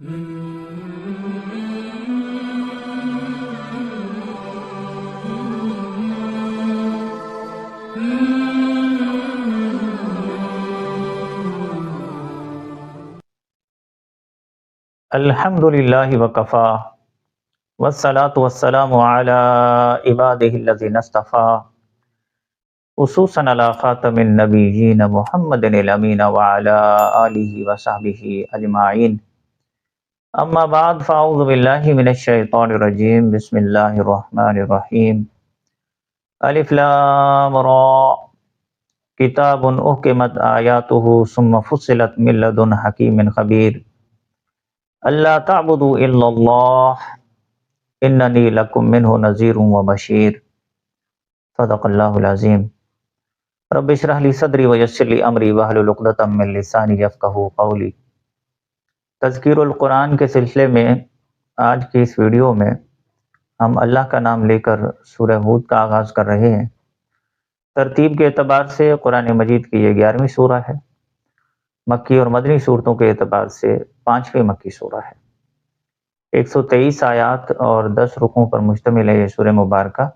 الحمد للہ وکفا والصلاة والسلام علی عبادہ الذین اصطفیٰ خصوصاً علی خاتم النبیین محمد الامین وعلی آلہ وصحبہ اجمعین اما بعد فاعوذ باللہ من الشیطان الرجیم بسم اللہ الرحمن الرحیم الف لام را کتاب احکمت آیاتہ ثم فصلت من لدن حکیم خبیر اللہ تعبدوا الا اللہ اننی لکم منہ نذیر و بشیر صدق اللہ العظیم رب اشرح لی صدری ویسر لی امری واحلل عقدۃ من لسانی یفقہوا قولی۔ تذکیر القرآن کے سلسلے میں آج کی اس ویڈیو میں ہم اللہ کا نام لے کر سورہ ہود کا آغاز کر رہے ہیں۔ ترتیب کے اعتبار سے قرآن مجید کی یہ 11ویں سورہ ہے۔ مکی اور مدنی صورتوں کے اعتبار سے 5ویں مکی سورہ ہے۔ 123 آیات اور 10 رکوعوں پر مشتمل ہے یہ سورہ مبارکہ،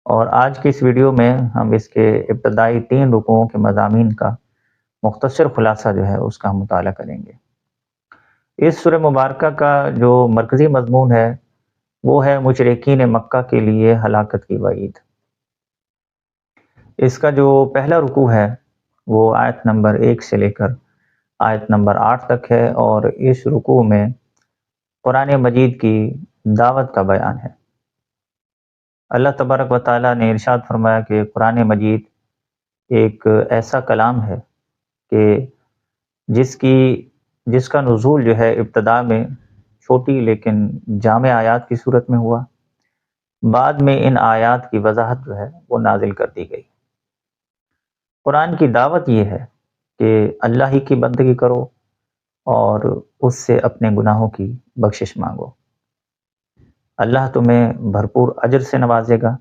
اور آج کی اس ویڈیو میں ہم اس کے ابتدائی 3 رکوعوں کے مضامین کا مختصر خلاصہ جو ہے اس کا ہم مطالعہ کریں گے۔ اس سورہ مبارکہ کا جو مرکزی مضمون ہے وہ ہے مشرکین مکہ کے لیے ہلاکت کی وعید۔ اس کا جو پہلا رکوع ہے وہ آیت نمبر 1 سے لے کر آیت نمبر 8 تک ہے، اور اس رکوع میں قرآن مجید کی دعوت کا بیان ہے۔ اللہ تبارک و تعالیٰ نے ارشاد فرمایا کہ قرآن مجید ایک ایسا کلام ہے کہ جس کا نزول جو ہے ابتدا میں چھوٹی لیکن جامع آیات کی صورت میں ہوا، بعد میں ان آیات کی وضاحت جو ہے وہ نازل کر دی گئی۔ قرآن کی دعوت یہ ہے کہ اللہ ہی کی بندگی کرو اور اس سے اپنے گناہوں کی بخشش مانگو۔ اللہ تمہیں بھرپور اجر سے نوازے گا۔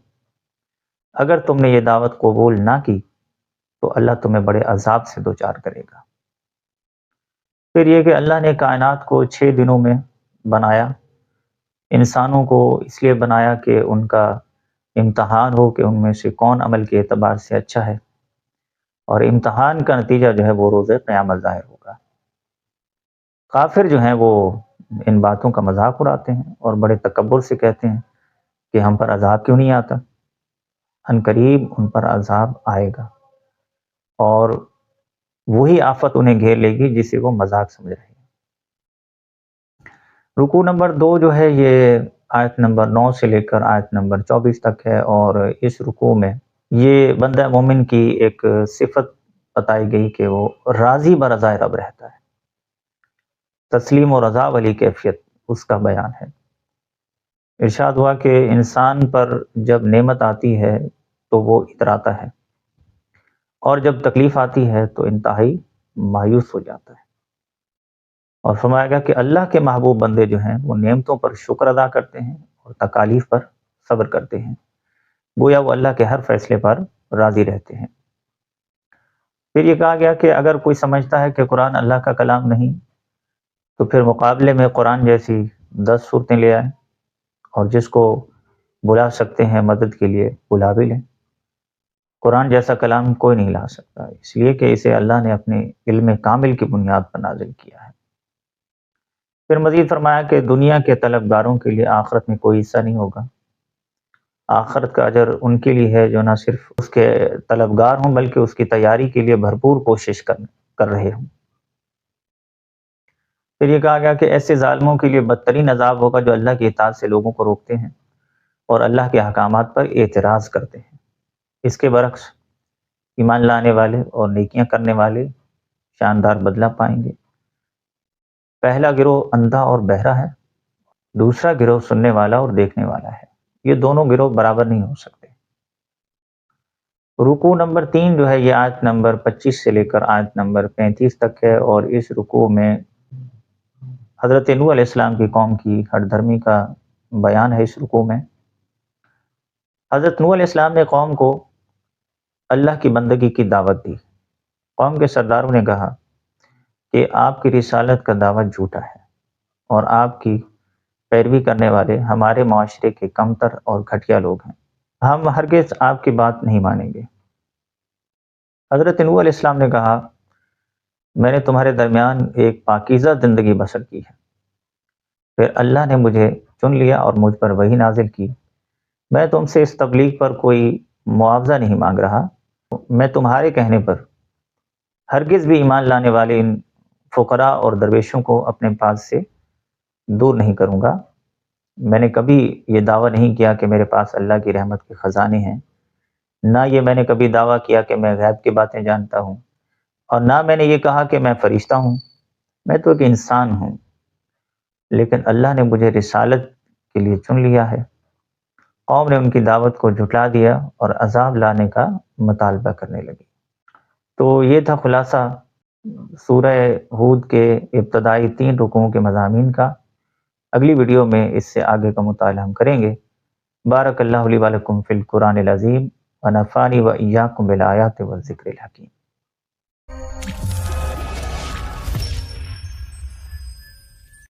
اگر تم نے یہ دعوت قبول نہ کی تو اللہ تمہیں بڑے عذاب سے دوچار کرے گا۔ پھر یہ کہ اللہ نے کائنات کو 6 دنوں میں بنایا۔ انسانوں کو اس لیے بنایا کہ ان کا امتحان ہو کہ ان میں سے کون عمل کے اعتبار سے اچھا ہے، اور امتحان کا نتیجہ جو ہے وہ روز قیامت ظاہر ہوگا۔ کافر جو ہیں وہ ان باتوں کا مذاق اڑاتے ہیں اور بڑے تکبر سے کہتے ہیں کہ ہم پر عذاب کیوں نہیں آتا۔ عنقریب ان پر عذاب آئے گا، اور وہی آفت انہیں گھیر لے گی جسے وہ مذاق سمجھ رہے ہیں۔ رکوع نمبر 2 جو ہے یہ آیت نمبر 9 سے لے کر آیت نمبر 24 تک ہے، اور اس رکوع میں یہ بندہ مومن کی ایک صفت بتائی گئی کہ وہ راضی برضا رب رہتا ہے۔ تسلیم و رضا والی کیفیت اس کا بیان ہے۔ ارشاد ہوا کہ انسان پر جب نعمت آتی ہے تو وہ اتراتا ہے، اور جب تکلیف آتی ہے تو انتہائی مایوس ہو جاتا ہے۔ اور فرمایا گیا کہ اللہ کے محبوب بندے جو ہیں وہ نعمتوں پر شکر ادا کرتے ہیں اور تکالیف پر صبر کرتے ہیں، گویا وہ اللہ کے ہر فیصلے پر راضی رہتے ہیں۔ پھر یہ کہا گیا کہ اگر کوئی سمجھتا ہے کہ قرآن اللہ کا کلام نہیں تو پھر مقابلے میں قرآن جیسی 10 صورتیں لے آئیں، اور جس کو بلا سکتے ہیں مدد کے لیے بلا بھی لیں۔ قرآن جیسا کلام کوئی نہیں لا سکتا، اس لیے کہ اسے اللہ نے اپنے علم کامل کی بنیاد پر نازل کیا ہے۔ پھر مزید فرمایا کہ دنیا کے طلبگاروں کے لیے آخرت میں کوئی حصہ نہیں ہوگا۔ آخرت کا اجر ان کے لیے ہے جو نہ صرف اس کے طلبگار ہوں بلکہ اس کی تیاری کے لیے بھرپور کوشش کر رہے ہوں۔ پھر یہ کہا گیا کہ ایسے ظالموں کے لیے بدترین عذاب ہوگا جو اللہ کی اطاعت سے لوگوں کو روکتے ہیں اور اللہ کے احکامات پر اعتراض کرتے ہیں۔ اس کے برعکس ایمان لانے والے اور نیکیاں کرنے والے شاندار بدلہ پائیں گے۔ پہلا گروہ اندھا اور بہرا ہے، دوسرا گروہ سننے والا اور دیکھنے والا ہے۔ یہ دونوں گروہ برابر نہیں ہو سکتے۔ رکوع نمبر 3 جو ہے یہ آیت نمبر 25 سے لے کر آیت نمبر 35 تک ہے، اور اس رکوع میں حضرت نوح علیہ السلام کی قوم کی ہٹ دھرمی کا بیان ہے۔ اس رکوع میں حضرت نوح علیہ السلام نے قوم کو اللہ کی بندگی کی دعوت دی۔ قوم کے سرداروں نے کہا کہ آپ کی رسالت کا دعوت جھوٹا ہے، اور آپ کی پیروی کرنے والے ہمارے معاشرے کے کمتر اور گھٹیا لوگ ہیں۔ ہم ہرگز آپ کی بات نہیں مانیں گے۔ حضرت نوح علیہ السلام نے کہا، میں نے تمہارے درمیان ایک پاکیزہ زندگی بسر کی ہے، پھر اللہ نے مجھے چن لیا اور مجھ پر وحی نازل کی۔ میں تم سے اس تبلیغ پر کوئی معاوضہ نہیں مانگ رہا، میں تمہارے کہنے پر ہرگز بھی ایمان لانے والے ان فقراء اور درویشوں کو اپنے پاس سے دور نہیں کروں گا۔ میں نے کبھی یہ دعویٰ نہیں کیا کہ میرے پاس اللہ کی رحمت کے خزانے ہیں، نہ یہ میں نے کبھی دعویٰ کیا کہ میں غیب کی باتیں جانتا ہوں، اور نہ میں نے یہ کہا کہ میں فرشتہ ہوں۔ میں تو ایک انسان ہوں، لیکن اللہ نے مجھے رسالت کے لیے چن لیا ہے۔ قوم نے ان کی دعوت کو جھٹلا دیا اور عذاب لانے کا مطالبہ کرنے لگی۔ تو یہ تھا خلاصہ سورہ ہود کے ابتدائی 3 رکوعوں کے مضامین کا۔ اگلی ویڈیو میں اس سے آگے کا مطالعہ ہم کریں گے۔ بارک اللہ لی و لکم فی القرآن العظیم ونفعنی و ایاکم بالآیات والذکر الحکیم۔